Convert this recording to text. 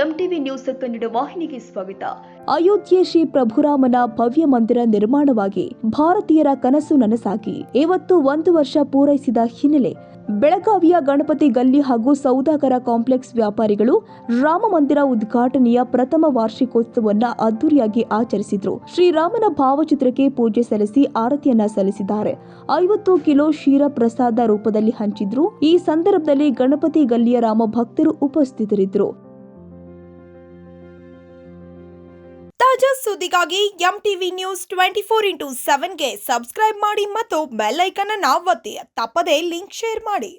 MTV news Kannada ವಾಹಿನಿಗೆ ಸ್ವಾಗತ. ಅಯೋಧ್ಯೆ ಶ್ರೀ ಪ್ರಭುರಾಮನ ಭವ್ಯ ಮಂದಿರ ನಿರ್ಮಾಣವಾಗಿ ಭಾರತೀಯರ ಕನಸು ನನಸಾಗಿ ಇವತ್ತು 1 ವರ್ಷ ಪೂರೈಸಿದ ಹಿನ್ನೆಲೆ ಬೆಳಗಾವಿಯ ಗಣಪತಿ ಗಲ್ಲಿ ಹಾಗೂ ಸೌದಾಗರ ಕಾಂಪ್ಲೆಕ್ಸ್ ವ್ಯಾಪಾರಿಗಳು ರಾಮ ಮಂದಿರ ಉದ್ಘಾಟನೆಯ ಪ್ರಥಮ ವಾರ್ಷಿಕೋತ್ಸವವನ್ನು ಅದ್ದೂರಿಯಾಗಿ ಆಚರಿಸಿದ್ರು. ಶ್ರೀರಾಮನ ಭಾವಚಿತ್ರಕ್ಕೆ ಪೂಜೆ ಸಲ್ಲಿಸಿ ಆರತಿಯನ್ನ ಸಲ್ಲಿಸಿದ್ದಾರೆ. 50 ಕಿಲೋ ಕ್ಷೀರ ಪ್ರಸಾದ ರೂಪದಲ್ಲಿ ಹಂಚಿದ್ರು. ಈ ಸಂದರ್ಭದಲ್ಲಿ ಗಣಪತಿ ಗಲ್ಲಿಯ ರಾಮ ಭಕ್ತರು ಉಪಸ್ಥಿತರಿದ್ದರು. ತಾಜಾ ಸುದ್ದಿಗಾಗಿ ಎಂಟಿವಿ ನ್ಯೂಸ್ 24x7ಗೆ ಸಬ್ಸ್ಕ್ರೈಬ್ ಮಾಡಿ ಮತ್ತು ಬೆಲ್ ಐಕಾನ್ ಅನ್ನು ಒತ್ತಿ. ತಪ್ಪದೇ ಲಿಂಕ್ ಶೇರ್ ಮಾಡಿ.